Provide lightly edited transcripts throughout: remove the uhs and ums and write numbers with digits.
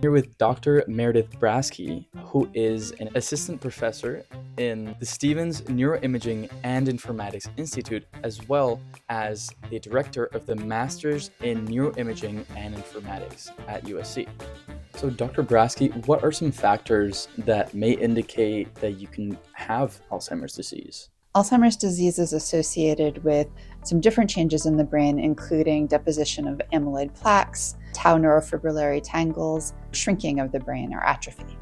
Here with Dr. Meredith Braskie, who is an assistant professor in the Stevens Neuroimaging and Informatics Institute, as well as the director of the Masters in Neuroimaging and Informatics at USC. So, Dr. Braskie, what are some factors that may indicate that you can have Alzheimer's disease? Alzheimer's disease is associated with some different changes in the brain, including deposition of amyloid plaques, tau neurofibrillary tangles, shrinking of the brain, or atrophy.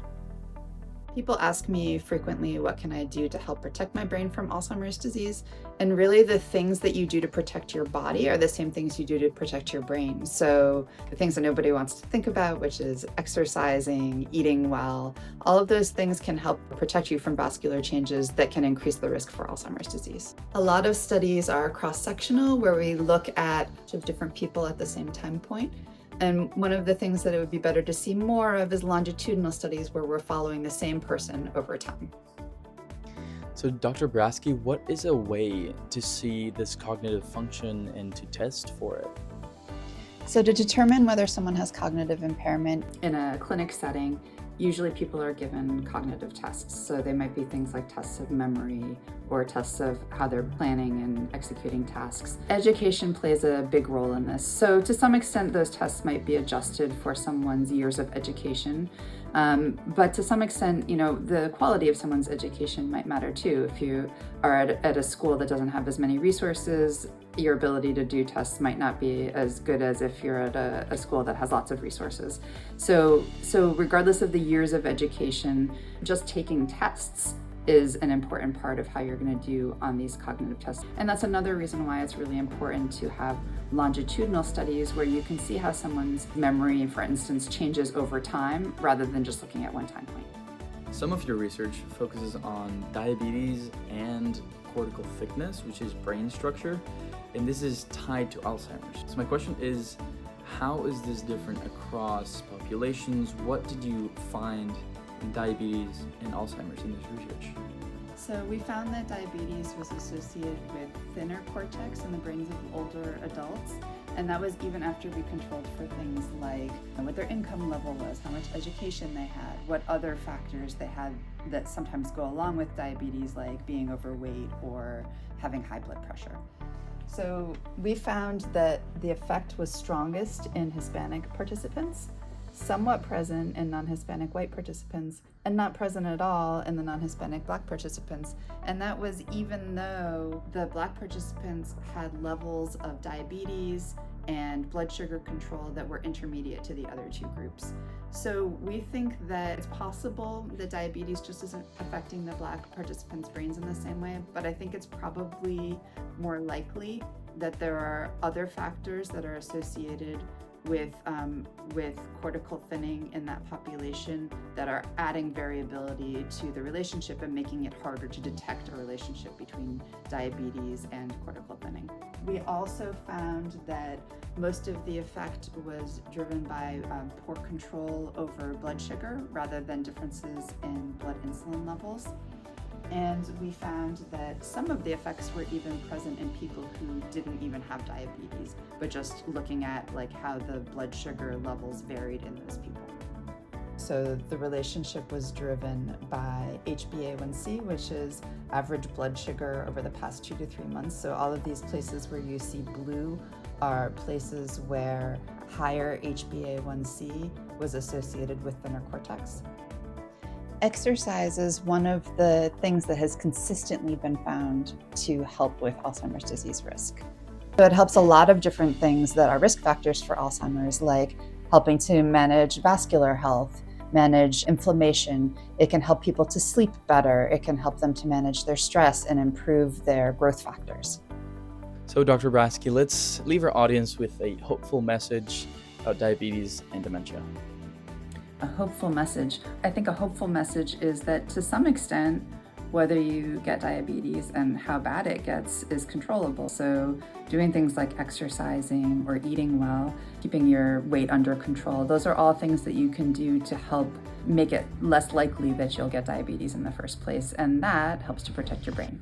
People ask me frequently, what can I do to help protect my brain from Alzheimer's disease? And really the things that you do to protect your body are the same things you do to protect your brain. So the things that nobody wants to think about, which is exercising, eating well, all of those things can help protect you from vascular changes that can increase the risk for Alzheimer's disease. A lot of studies are cross-sectional, where we look at different people at the same time point. And one of the things that it would be better to see more of is longitudinal studies where we're following the same person over time. So, Dr. Braskie, what is a way to see this cognitive function and to test for it? So to determine whether someone has cognitive impairment in a clinic setting, usually people are given cognitive tests. So they might be things like tests of memory or tests of how they're planning and executing tasks. Education plays a big role in this. So to some extent, those tests might be adjusted for someone's years of education. But to some extent, the quality of someone's education might matter too. If you are at a school that doesn't have as many resources, your ability to do tests might not be as good as if you're at a school that has lots of resources. So regardless of the years of education, just taking tests is an important part of how you're going to do on these cognitive tests. And that's another reason why it's really important to have longitudinal studies where you can see how someone's memory, for instance, changes over time rather than just looking at one time point. Some of your research focuses on diabetes and cortical thickness, which is brain structure, and this is tied to Alzheimer's. So my question is, how is this different across populations? What did you find in diabetes and Alzheimer's in this research? So we found that diabetes was associated with thinner cortex in the brains of older adults. And that was even after we controlled for things like what their income level was, how much education they had, what other factors they had that sometimes go along with diabetes, like being overweight or having high blood pressure. So we found that the effect was strongest in Hispanic participants, somewhat present in non-Hispanic white participants, and not present at all in the non-Hispanic Black participants. And that was even though the Black participants had levels of diabetes and blood sugar control that were intermediate to the other two groups. So we think that it's possible that diabetes just isn't affecting the Black participants' brains in the same way, but I think it's probably more likely that there are other factors that are associated with cortical thinning in that population that are adding variability to the relationship and making it harder to detect a relationship between diabetes and cortical thinning. We also found that most of the effect was driven by poor control over blood sugar rather than differences in blood insulin levels. And we found that some of the effects were even present in people who didn't even have diabetes, but just looking at how the blood sugar levels varied in those people. So the relationship was driven by HbA1c, which is average blood sugar over the past 2 to 3 months. So all of these places where you see blue are places where higher HbA1c was associated with thinner cortex. Exercise is one of the things that has consistently been found to help with Alzheimer's disease risk. So it helps a lot of different things that are risk factors for Alzheimer's, like helping to manage vascular health, manage inflammation. It can help people to sleep better. It can help them to manage their stress and improve their growth factors. So, Dr. Braskie, let's leave our audience with a hopeful message about diabetes and dementia. A hopeful message. I think a hopeful message is that to some extent, whether you get diabetes and how bad it gets is controllable. So doing things like exercising or eating well, keeping your weight under control, those are all things that you can do to help make it less likely that you'll get diabetes in the first place. And that helps to protect your brain.